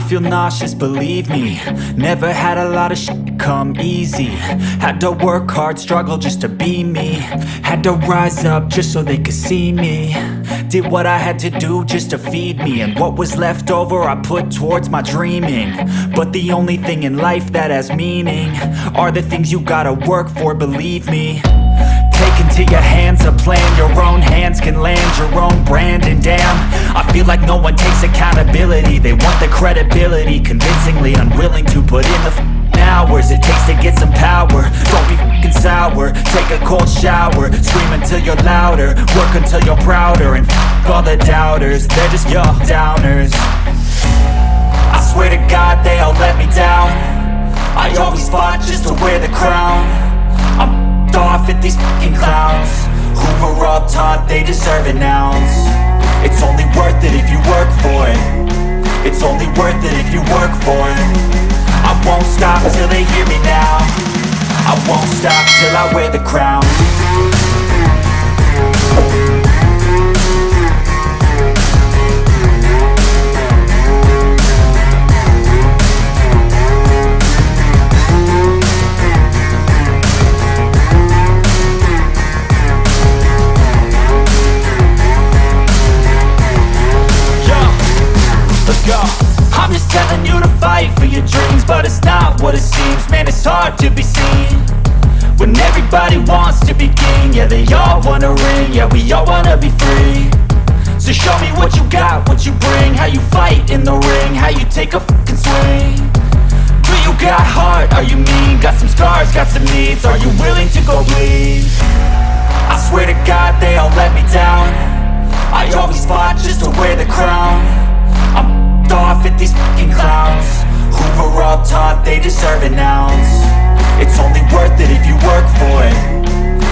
feel nauseous, believe me. Never had a lot of shit come easy. Had to work hard, struggle just to be me. Had to rise up just so they could see me. Did what I had to do just to feed me, and what was left over I put towards my dreaming. But the only thing in life that has meaning are the things you gotta work for, believe me. Take into your hands a plan, your own hands can land your own brand. And damn, I feel like no one takes accountability. They want the credibility, convincingly unwilling to put in the hours it takes to get some power. Don't be f***ing sour, take a cold shower. Scream until you're louder, work until you're prouder. And f*** all the doubters, they're just your downers. I swear to God they all let me down. I always fought just to wear the crown. I'm off at these fucking clowns who were all taught they deserve an ounce. It's only worth it if you work for it. It's only worth it if you work for it. I won't stop till they hear me now. I won't stop till I wear the crown. I'm just telling you to fight for your dreams, but it's not what it seems. Man, it's hard to be seen when everybody wants to be king. Yeah, they all wanna ring, yeah, we all wanna be free. So show me what you got, what you bring, how you fight in the ring, how you take a fucking swing. Do you got heart, are you mean? Got some scars, got some needs, are you willing to go bleed? I swear to God they all let me down. I always fought just to wear the crown. I'm off at these fucking clowns who were all taught they deserve an ounce. It's only worth it if you work for it.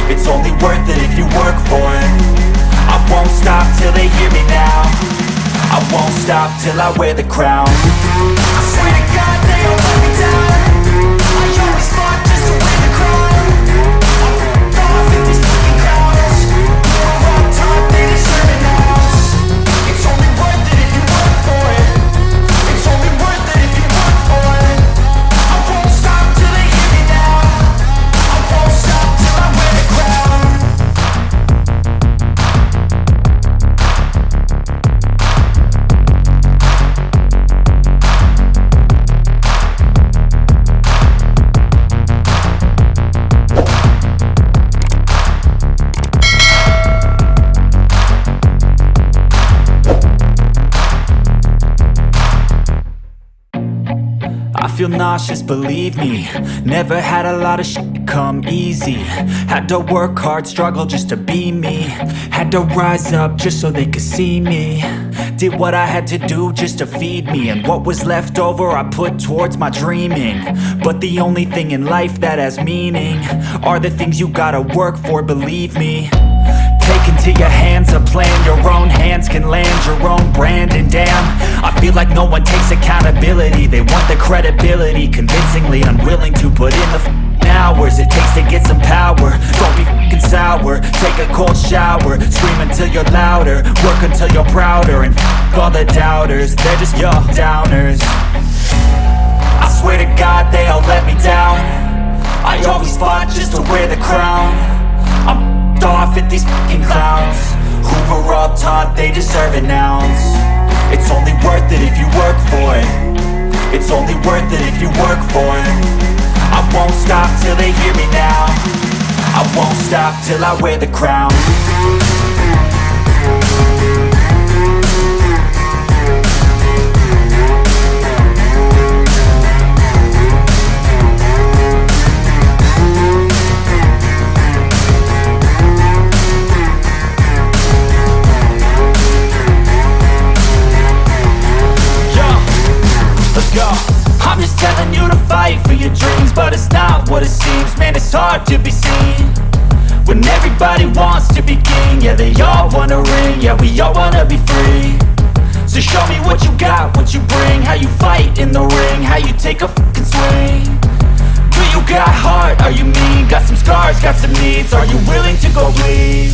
It's only worth it if you work for it. I won't stop till they hear me now. I won't stop till I wear the crown. I swear to God they all let me down. I always fought just to wear the crown. I'm off at these fucking clowns who were all taught they deserve an ounce. It's only worth it if you work for it. It's only worth it if you work for it. I won't stop till they hear me now. I won't stop till I wear the crown. I feel nauseous, believe me. Never had a lot of shit come easy. Had to work hard, struggle just to be me. Had to rise up just so they could see me. Did what I had to do just to feed me, and what was left over I put towards my dreaming. But the only thing in life that has meaning are the things you gotta work for, believe me. Take into your hands a plan, your own hands can land your own brand. And damn, I feel like no one takes accountability. They want the credibility, convincingly unwilling to put in the hours it takes to get some power. Don't be f***ing sour, take a cold shower. Scream until you're louder, work until you're prouder. And f*** all the doubters, they're just your downers. I swear to God they all let me down. I always fought just to wear the crown. I'm off at these fucking clowns who were all taught they deserve an ounce. It's only worth it if you work for it. It's only worth it if you work for it. I won't stop till they hear me now. I won't stop till I wear the crown. I'm just telling you to fight for your dreams, but it's not what it seems. Man, it's hard to be seen when everybody wants to be king. Yeah, they all wanna ring, yeah, we all wanna be free. So show me what you got, what you bring, how you fight in the ring, how you take a fucking swing. Do you got heart, are you mean? Got some scars, got some needs, are you willing to go bleed?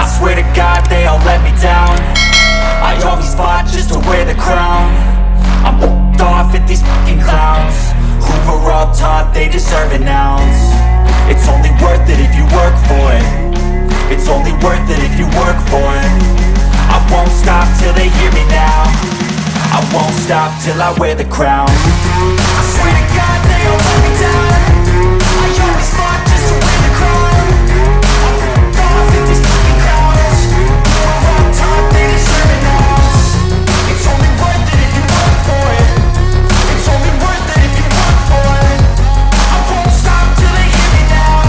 I swear to God they all let me down. I always fought just to wear the crown. I'm deserve an ounce. It's only worth it if you work for it. It's only worth it if you work for it. I won't stop till they hear me now. I won't stop till I wear the crown. I swear to God they all let me down. I always fought just to win the crown. I'm off at these fucking crowds. You're on top, they deserve an ounce. It's only worth it if you work for it. It's only worth it if you work for it. I won't stop till they hear me now.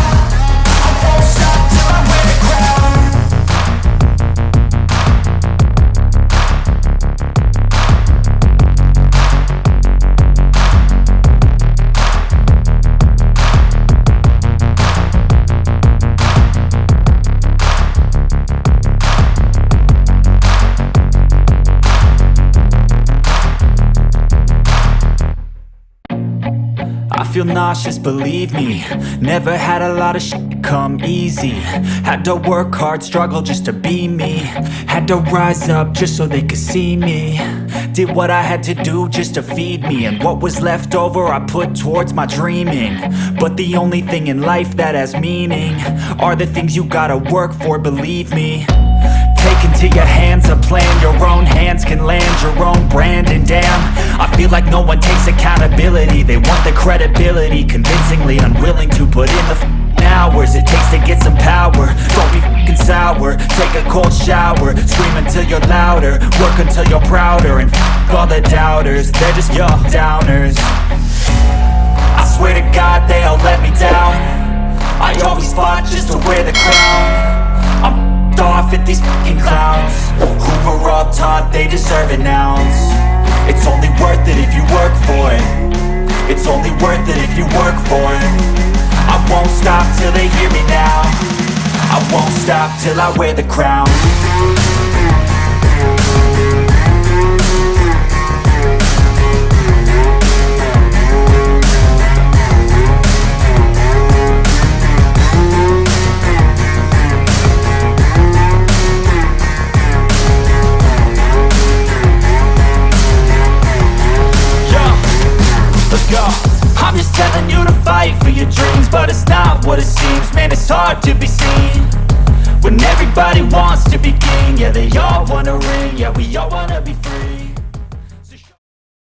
I won't stop till I wear the crown. I feel nauseous, believe me. Never had a lot of shit come easy. Had to work hard, struggle just to be me. Had to rise up just so they could see me. Did what I had to do just to feed me. And what was left over I put towards my dreaming. But the only thing in life that has meaning are the things you gotta work for, believe me. Take into your hands a plan. Your own hands can land your own brand. And damn, I feel like no one takes accountability. They want the credibility, convincingly unwilling to put in the hours it takes to get some power. Don't be f***ing sour. Take a cold shower. Scream until you're louder. Work until you're prouder. And f*** all the doubters, they're just your downers. I swear to God they all let me down. I always fought just to wear the crown. I'm off at these fucking clowns who were all taught they deserve an ounce. It's only worth it if you work for it. It's only worth it if you work for it. I won't stop till they hear me now. I won't stop till I wear the crown. I'm just telling you to fight for your dreams, but it's not what it seems. Man, it's hard to be seen when everybody wants to be king. Yeah, they all wanna ring. Yeah, we all wanna be free.